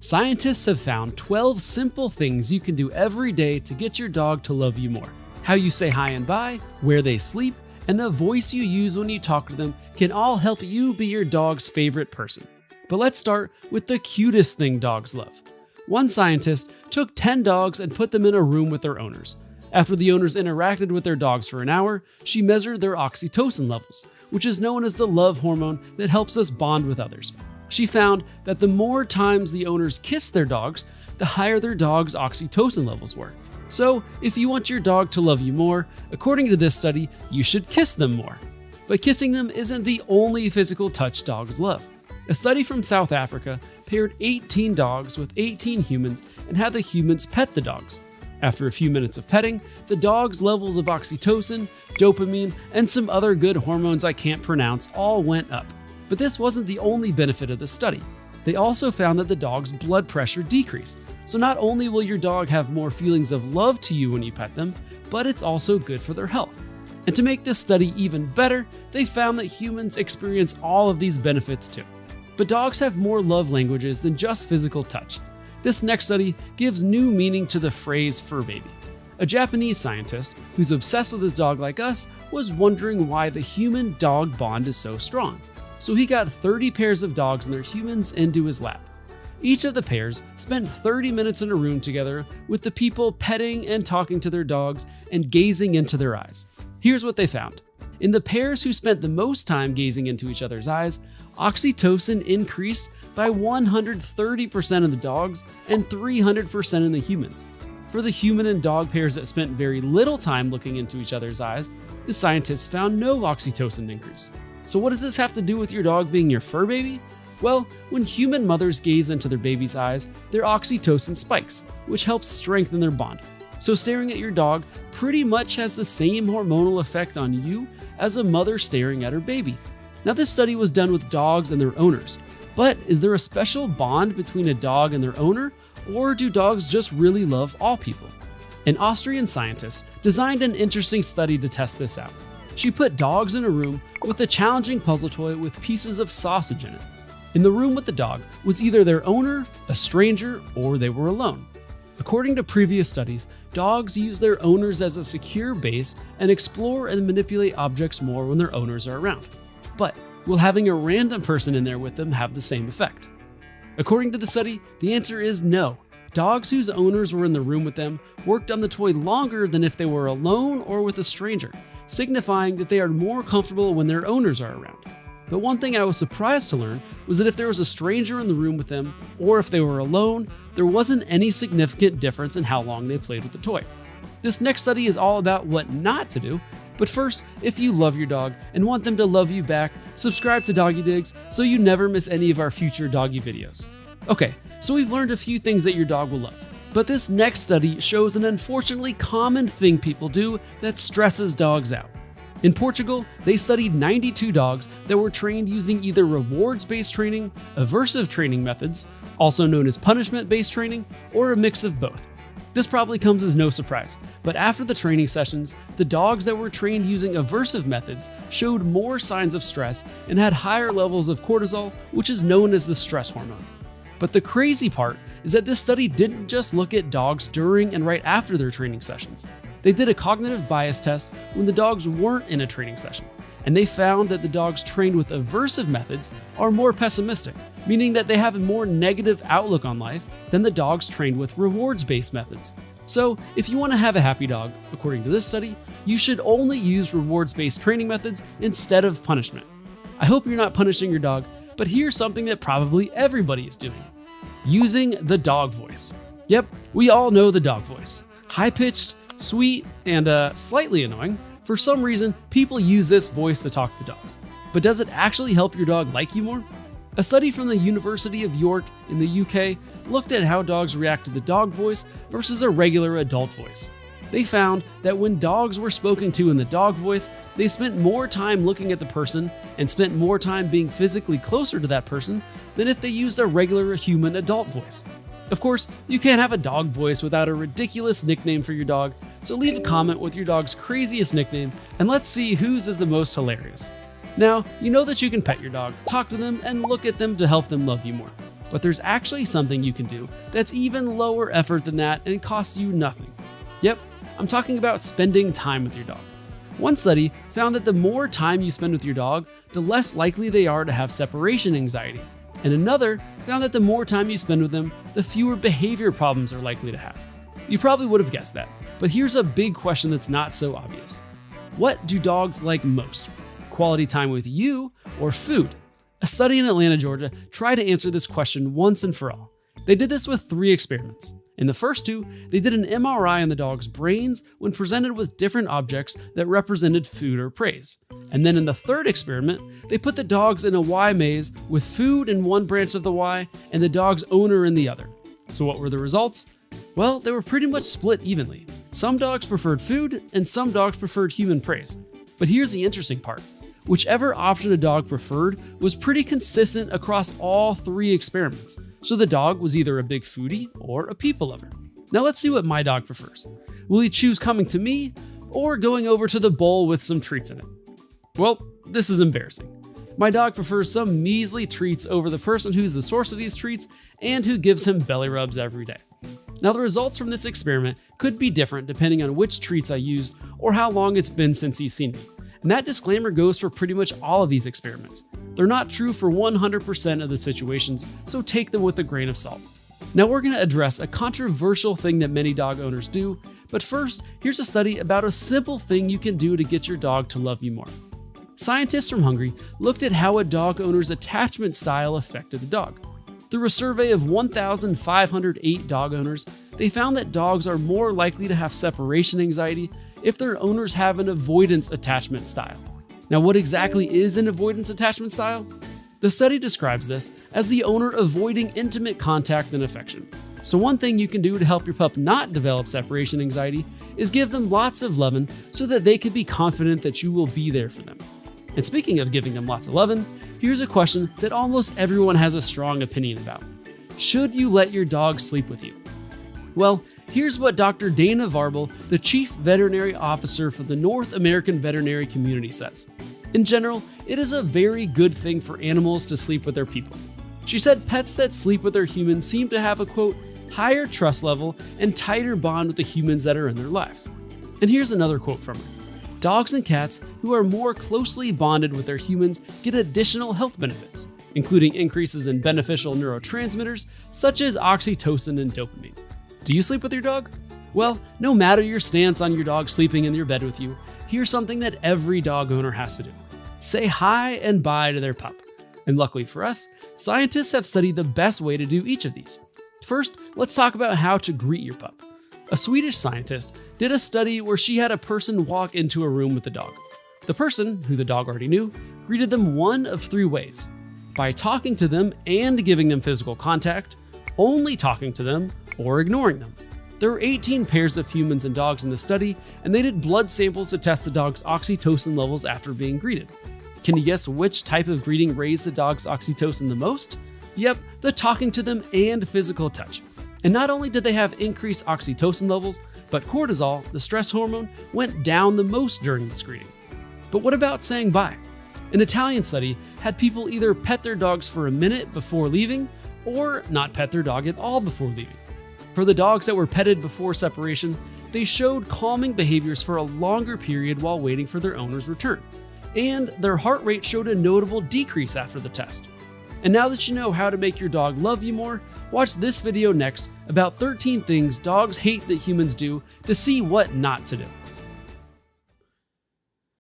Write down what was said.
Scientists have found 12 simple things you can do every day to get your dog to love you more. How you say hi and bye, where they sleep, and the voice you use when you talk to them can all help you be your dog's favorite person. But let's start with the cutest thing dogs love. One scientist took 10 dogs and put them in a room with their owners. After the owners interacted with their dogs for an hour, she measured their oxytocin levels, which is known as the love hormone that helps us bond with others. She found that the more times the owners kissed their dogs, the higher their dog's oxytocin levels were. So, if you want your dog to love you more, according to this study, you should kiss them more. But kissing them isn't the only physical touch dogs love. A study from South Africa paired 18 dogs with 18 humans and had the humans pet the dogs. After a few minutes of petting, the dog's levels of oxytocin, dopamine, and some other good hormones I can't pronounce all went up. But this wasn't the only benefit of the study. They also found that the dog's blood pressure decreased. So not only will your dog have more feelings of love to you when you pet them, but it's also good for their health. And to make this study even better, they found that humans experience all of these benefits too. But dogs have more love languages than just physical touch. This next study gives new meaning to the phrase fur baby. A Japanese scientist who's obsessed with his dog like us was wondering why the human-dog bond is so strong. So he got 30 pairs of dogs and their humans into his lab. Each of the pairs spent 30 minutes in a room together with the people petting and talking to their dogs and gazing into their eyes. Here's what they found. In the pairs who spent the most time gazing into each other's eyes, oxytocin increased by 130% in the dogs and 300% in the humans. For the human and dog pairs that spent very little time looking into each other's eyes, the scientists found no oxytocin increase. So what does this have to do with your dog being your fur baby? Well, when human mothers gaze into their baby's eyes, their oxytocin spikes, which helps strengthen their bond. So staring at your dog pretty much has the same hormonal effect on you as a mother staring at her baby. Now, this study was done with dogs and their owners. But is there a special bond between a dog and their owner, or do dogs just really love all people? An Austrian scientist designed an interesting study to test this out. She put dogs in a room with a challenging puzzle toy with pieces of sausage in it. In the room with the dog was either their owner, a stranger, or they were alone. According to previous studies, dogs use their owners as a secure base and explore and manipulate objects more when their owners are around. But will having a random person in there with them have the same effect? According to the study, the answer is no. Dogs whose owners were in the room with them worked on the toy longer than if they were alone or with a stranger, signifying that they are more comfortable when their owners are around. But one thing I was surprised to learn was that if there was a stranger in the room with them, or if they were alone, there wasn't any significant difference in how long they played with the toy. This next study is all about what not to do, but first, if you love your dog and want them to love you back, subscribe to Doggy Digs so you never miss any of our future doggy videos. Okay, so we've learned a few things that your dog will love. But this next study shows an unfortunately common thing people do that stresses dogs out. In Portugal, they studied 92 dogs that were trained using either rewards-based training, aversive training methods, also known as punishment-based training, or a mix of both. This probably comes as no surprise, but after the training sessions, the dogs that were trained using aversive methods showed more signs of stress and had higher levels of cortisol, which is known as the stress hormone. But the crazy part is that this study didn't just look at dogs during and right after their training sessions. They did a cognitive bias test when the dogs weren't in a training session, and they found that the dogs trained with aversive methods are more pessimistic, meaning that they have a more negative outlook on life than the dogs trained with rewards-based methods. So, if you want to have a happy dog, according to this study, you should only use rewards-based training methods instead of punishment. I hope you're not punishing your dog, but here's something that probably everybody is doing. Using the dog voice. Yep, we all know the dog voice. High-pitched, sweet, and slightly annoying. For some reason, people use this voice to talk to dogs. But does it actually help your dog like you more? A study from the University of York in the UK looked at how dogs react to the dog voice versus a regular adult voice. They found that when dogs were spoken to in the dog voice, they spent more time looking at the person and spent more time being physically closer to that person than if they used a regular human adult voice. Of course, you can't have a dog voice without a ridiculous nickname for your dog, so leave a comment with your dog's craziest nickname and let's see whose is the most hilarious. Now, you know that you can pet your dog, talk to them, and look at them to help them love you more. But there's actually something you can do that's even lower effort than that and costs you nothing. Yep, I'm talking about spending time with your dog. One study found that the more time you spend with your dog, the less likely they are to have separation anxiety. And another found that the more time you spend with them, the fewer behavior problems are likely to have. You probably would have guessed that, but here's a big question that's not so obvious. What do dogs like most? Quality time with you or food? A study in Atlanta, Georgia tried to answer this question once and for all. They did this with 3 experiments. In the first 2, they did an MRI on the dog's brains when presented with different objects that represented food or praise. And then in the 3rd experiment, they put the dogs in a Y maze with food in one branch of the Y and the dog's owner in the other. So what were the results? Well, they were pretty much split evenly. Some dogs preferred food and some dogs preferred human praise. But here's the interesting part. Whichever option a dog preferred was pretty consistent across all 3 experiments. So the dog was either a big foodie or a people lover. Now let's see what my dog prefers. Will he choose coming to me or going over to the bowl with some treats in it? Well, this is embarrassing. My dog prefers some measly treats over the person who's the source of these treats and who gives him belly rubs every day. Now the results from this experiment could be different depending on which treats I used or how long it's been since he's seen me. And that disclaimer goes for pretty much all of these experiments. They're not true for 100% of the situations, so take them with a grain of salt. Now we're going to address a controversial thing that many dog owners do, but first, here's a study about a simple thing you can do to get your dog to love you more. Scientists from Hungary looked at how a dog owner's attachment style affected the dog. Through a survey of 1,508 dog owners, they found that dogs are more likely to have separation anxiety if their owners have an avoidance attachment style. Now, what exactly is an avoidance attachment style? The study describes this as the owner avoiding intimate contact and affection. So one thing you can do to help your pup not develop separation anxiety is give them lots of loving so that they can be confident that you will be there for them. And speaking of giving them lots of loving, here's a question that almost everyone has a strong opinion about. Should you let your dog sleep with you? Well, here's what Dr. Dana Varble, the Chief Veterinary Officer for the North American Veterinary Community, says. In general, it is a very good thing for animals to sleep with their people. She said pets that sleep with their humans seem to have a, quote, higher trust level and tighter bond with the humans that are in their lives. And here's another quote from her. Dogs and cats who are more closely bonded with their humans get additional health benefits, including increases in beneficial neurotransmitters such as oxytocin and dopamine. Do you sleep with your dog? Well, no matter your stance on your dog sleeping in your bed with you, here's something that every dog owner has to do. Say hi and bye to their pup. And luckily for us, scientists have studied the best way to do each of these. First, let's talk about how to greet your pup. A Swedish scientist did a study where she had a person walk into a room with the dog. The person, who the dog already knew, greeted them one of 3 ways: by talking to them and giving them physical contact, only talking to them, or ignoring them. There were 18 pairs of humans and dogs in the study, and they did blood samples to test the dog's oxytocin levels after being greeted. Can you guess which type of greeting raised the dog's oxytocin the most? Yep, the talking to them and physical touch. And not only did they have increased oxytocin levels, but cortisol, the stress hormone, went down the most during this greeting. But what about saying bye? An Italian study had people either pet their dogs for a minute before leaving, or not pet their dog at all before leaving. For the dogs that were petted before separation, they showed calming behaviors for a longer period while waiting for their owner's return. And their heart rate showed a notable decrease after the test. And now that you know how to make your dog love you more, watch this video next about 13 things dogs hate that humans do to see what not to do.